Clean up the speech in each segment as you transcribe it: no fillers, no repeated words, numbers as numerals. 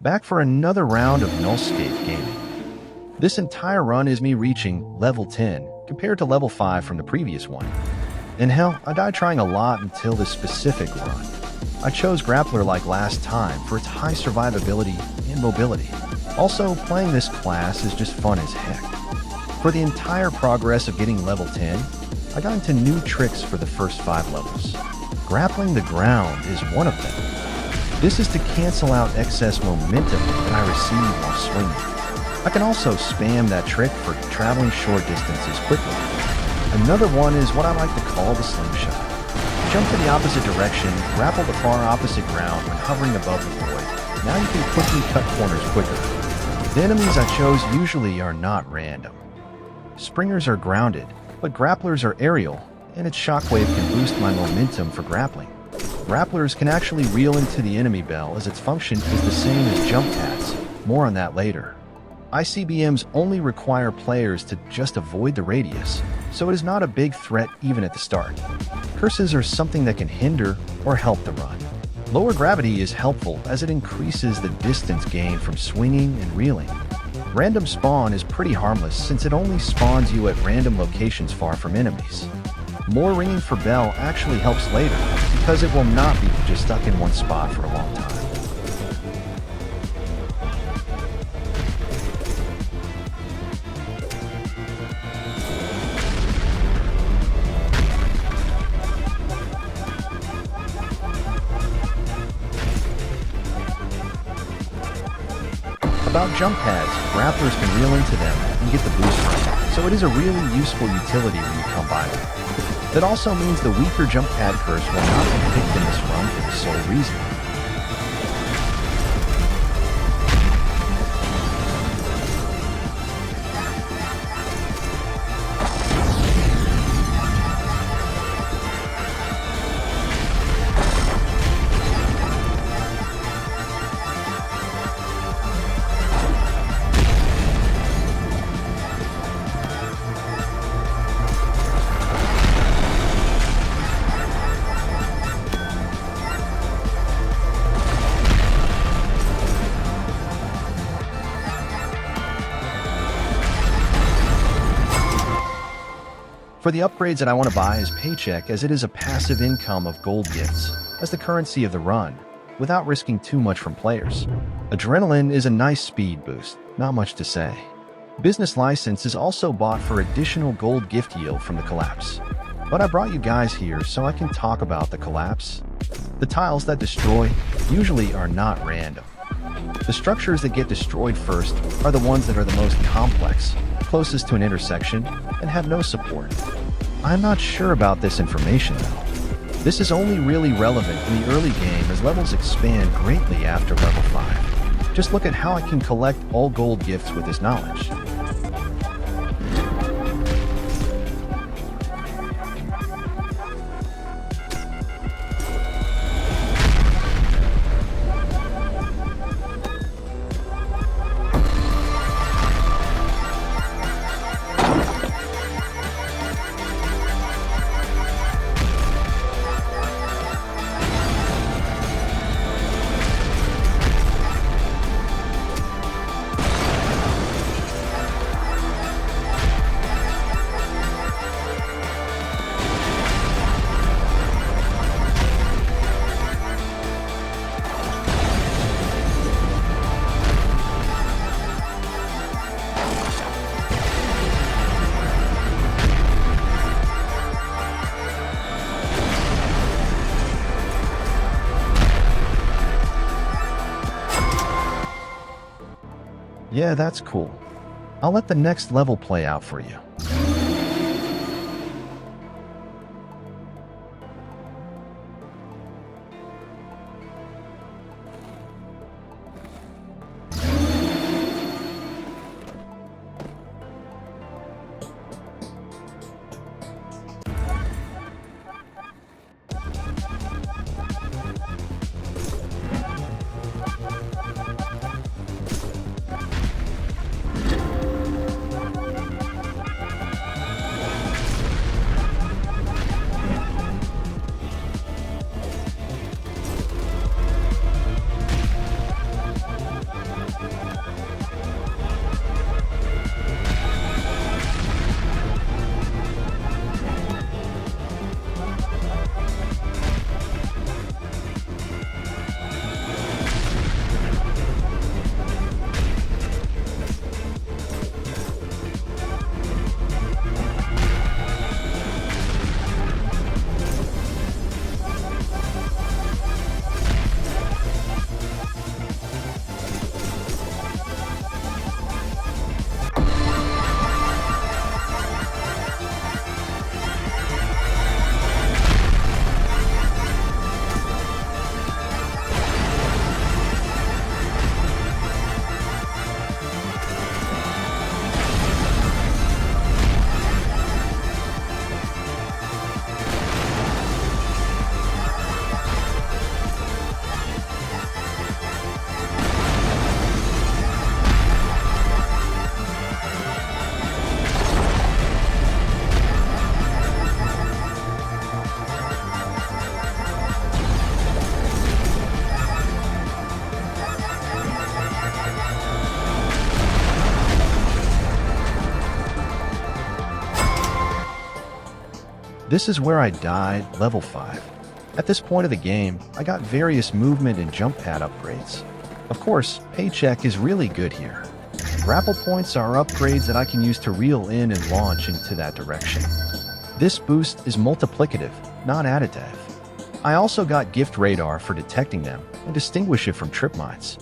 Back for another round of Nullscape gaming. This entire run is me reaching level 10 compared to level 5 from the previous one. And hell, I died trying a lot until this specific run. I chose Grappler like last time for its high survivability and mobility. Also, playing this class is just fun as heck. For the entire progress of getting level 10, I got into new tricks for the first 5 levels. Grappling the ground is one of them. This is to cancel out excess momentum that I receive while swinging. I can also spam that trick for traveling short distances quickly. Another one is what I like to call the slingshot. Jump to the opposite direction, grapple the far opposite ground when hovering above the void. Now you can quickly cut corners quicker. The enemies I chose usually are not random. Springers are grounded, but grapplers are aerial, and its shockwave can boost my momentum for grappling. Grapplers can actually reel into the enemy bell as its function is the same as jump pads. More on that later. ICBMs only require players to just avoid the radius, so it is not a big threat even at the start. Curses are something that can hinder or help the run. Lower gravity is helpful as it increases the distance gained from swinging and reeling. Random spawn is pretty harmless since it only spawns you at random locations far from enemies. More ringing for bell actually helps later, because it will not be just stuck in one spot for a long time. About jump pads, grapplers can reel into them and get the boost from them, so it is a really useful utility when you come by them. That also means the weaker jump pad curse will not be picked in this run for the sole reason. For the upgrades that I want to buy is Paycheck, as it is a passive income of gold gifts as the currency of the run, without risking too much from players. Adrenaline is a nice speed boost, not much to say. Business License is also bought for additional gold gift yield from the collapse. But I brought you guys here so I can talk about the collapse. The tiles that destroy usually are not random. The structures that get destroyed first are the ones that are the most complex, closest to an intersection, and have no support. I'm not sure about this information though. This is only really relevant in the early game as levels expand greatly after level 5. Just look at how I can collect all gold gifts with this knowledge. Yeah, that's cool. I'll let the next level play out for you. This is where I died, level 5. At this point of the game, I got various movement and jump pad upgrades. Of course, paycheck is really good here. Grapple points are upgrades that I can use to reel in and launch into that direction. This boost is multiplicative, not additive. I also got gift radar for detecting them and distinguish it from trip mines.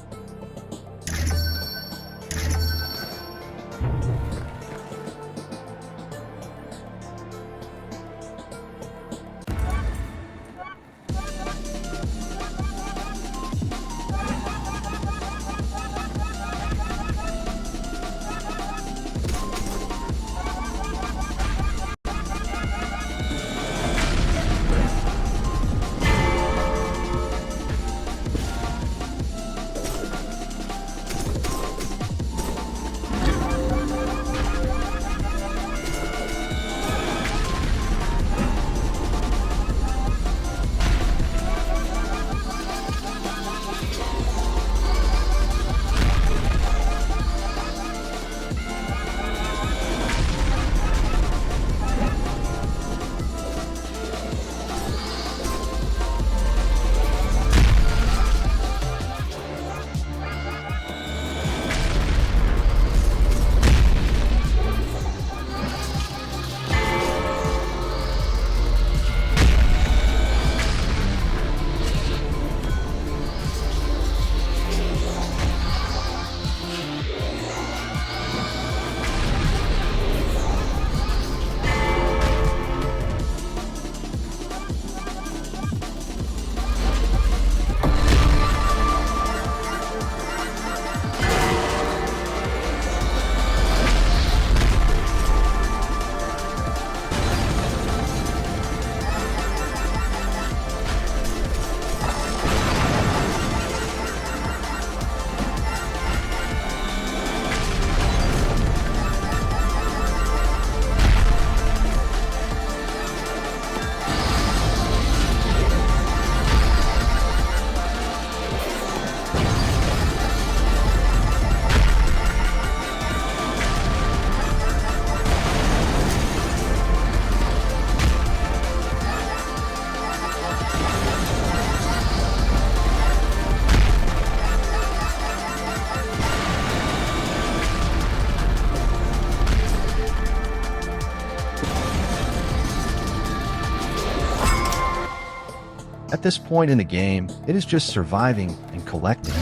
At this point in the game, it is just surviving and collecting.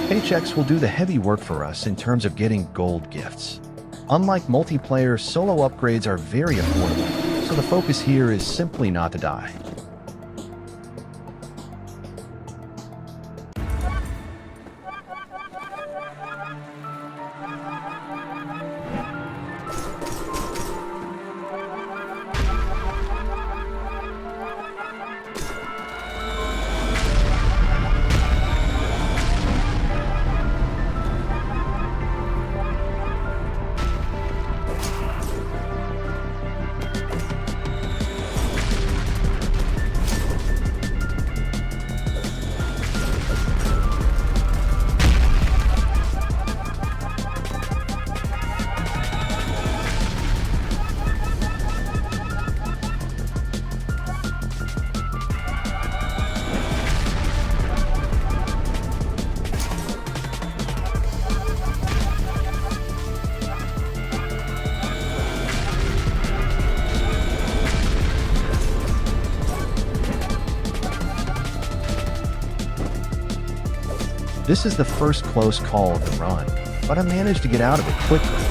Paychecks will do the heavy work for us in terms of getting gold gifts. Unlike multiplayer, solo upgrades are very affordable, so the focus here is simply not to die. This is the first close call of the run, but I managed to get out of it quickly.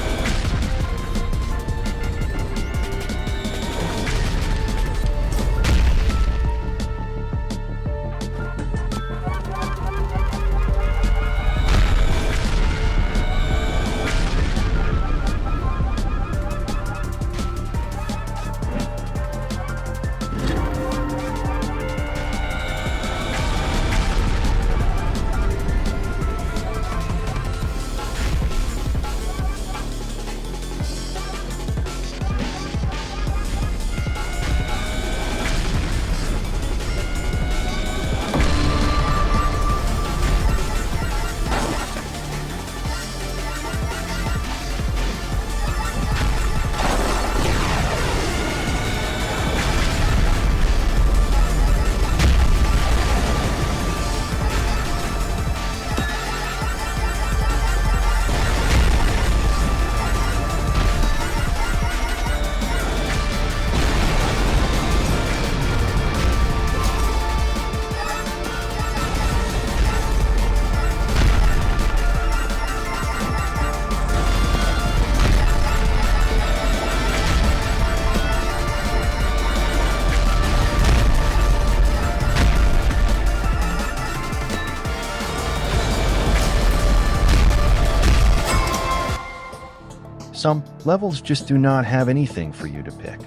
Some levels just do not have anything for you to pick.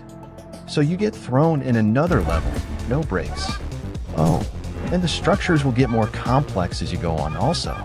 So you get thrown in another level, no breaks. Oh, and the structures will get more complex as you go on also.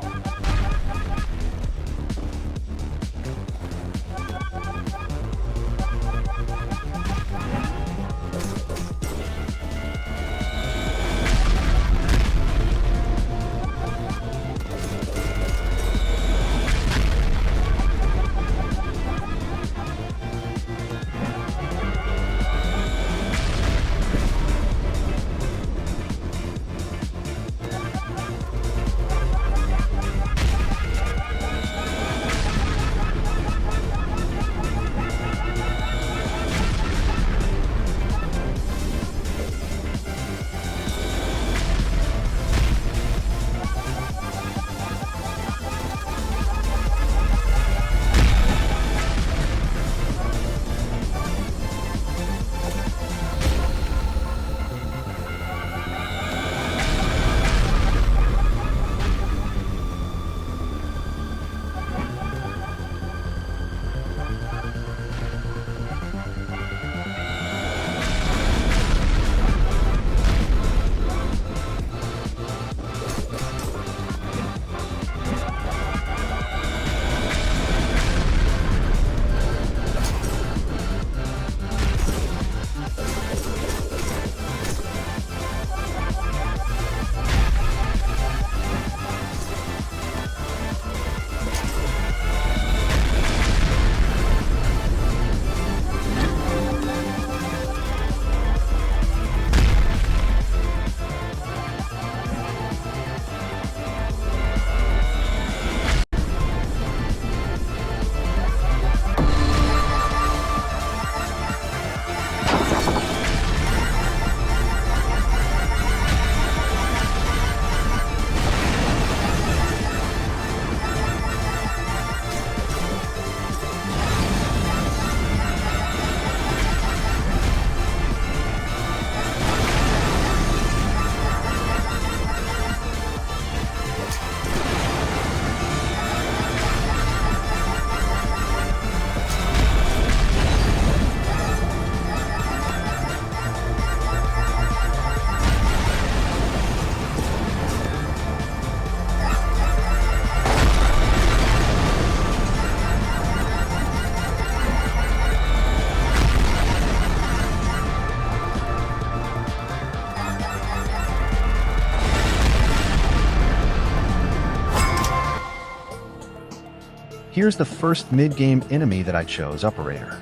Here's the first mid-game enemy that I chose, Operator.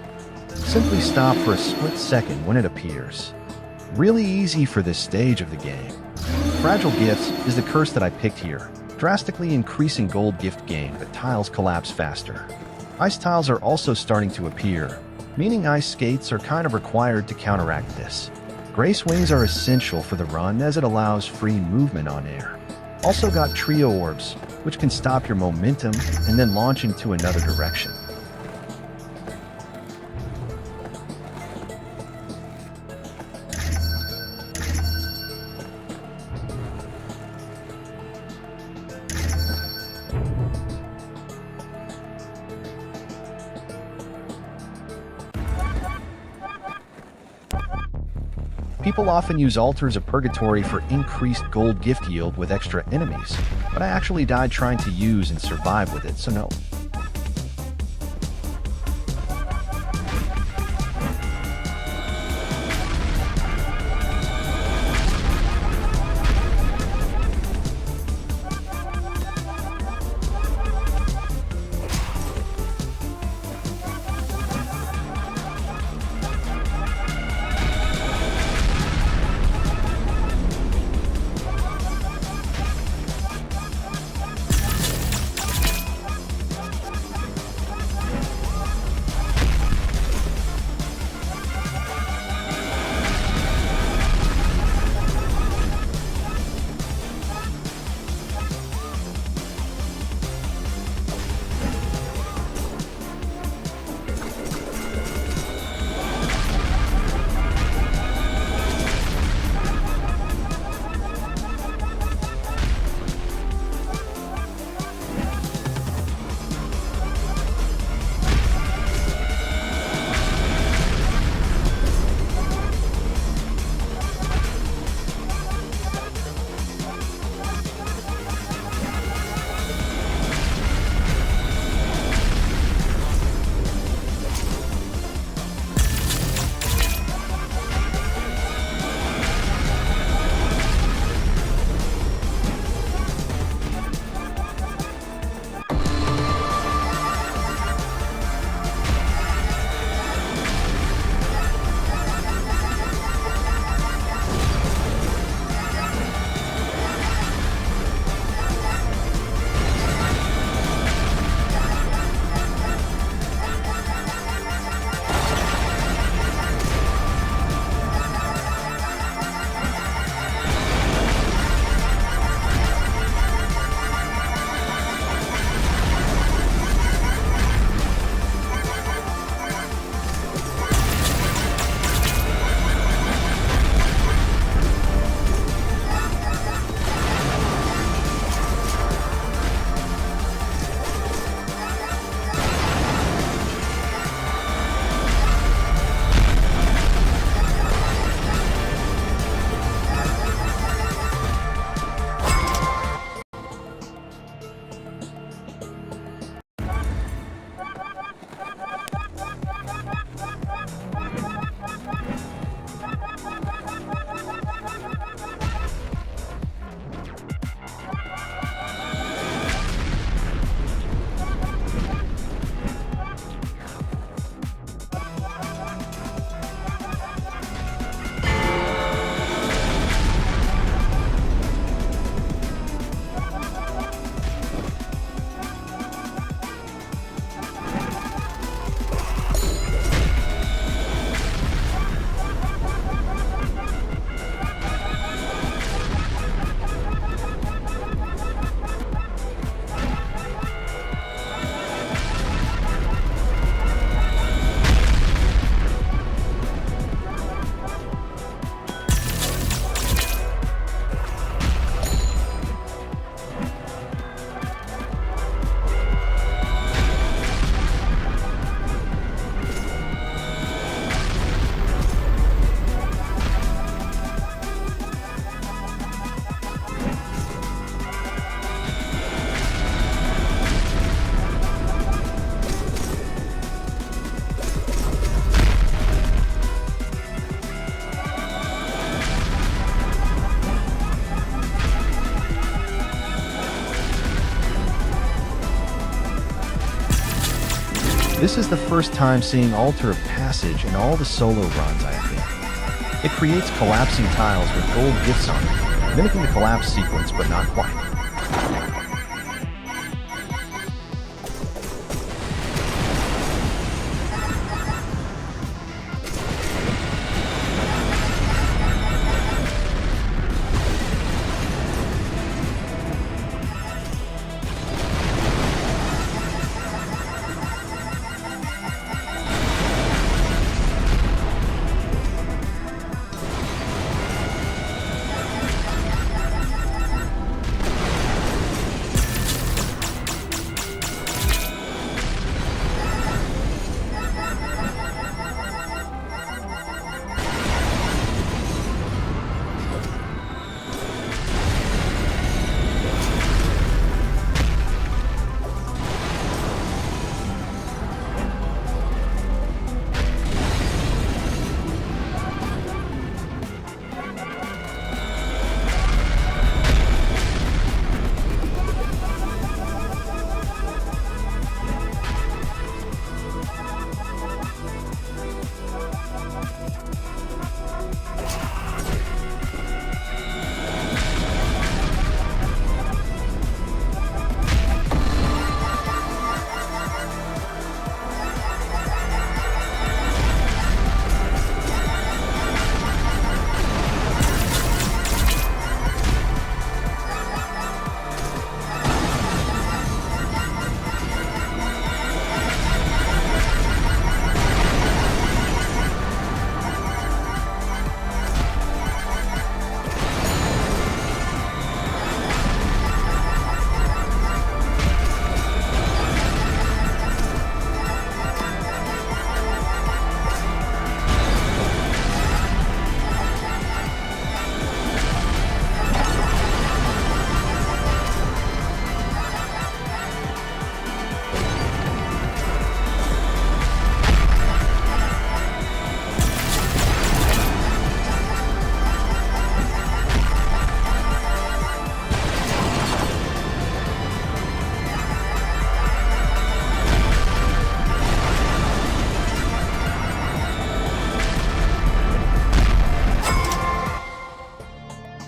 Simply stop for a split second when it appears. Really easy for this stage of the game. Fragile Gifts is the curse that I picked here, drastically increasing gold gift gain, but tiles collapse faster. Ice tiles are also starting to appear, meaning ice skates are kind of required to counteract this. Grace Wings are essential for the run as it allows free movement on air. Also got Trio Orbs, which can stop your momentum and then launch into another direction. People often use Altars of Purgatory for increased gold gift yield with extra enemies, but I actually died trying to use and survive with it, so no. This is the first time seeing Altar of Passage in all the solo runs I have been. It creates collapsing tiles with gold gifts on them, mimicking the collapse sequence but not quite.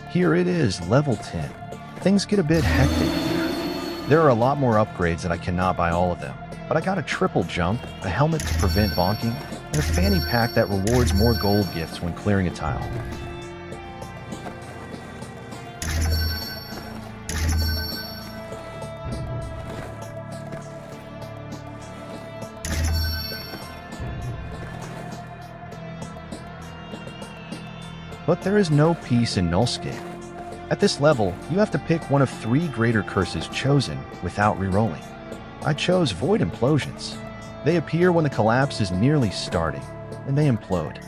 Here it is, level 10. Things get a bit hectic here. There are a lot more upgrades that I cannot buy all of them, but I got a triple jump, a helmet to prevent bonking, and a fanny pack that rewards more gold gifts when clearing a tile. But there is no peace in Nullscape. At this level, you have to pick one of 3 greater curses chosen without rerolling. I chose Void Implosions. They appear when the collapse is nearly starting, and they implode.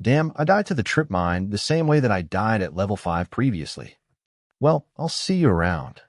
Damn, I died to the trip mine the same way that I died at level 5 previously. Well, I'll see you around.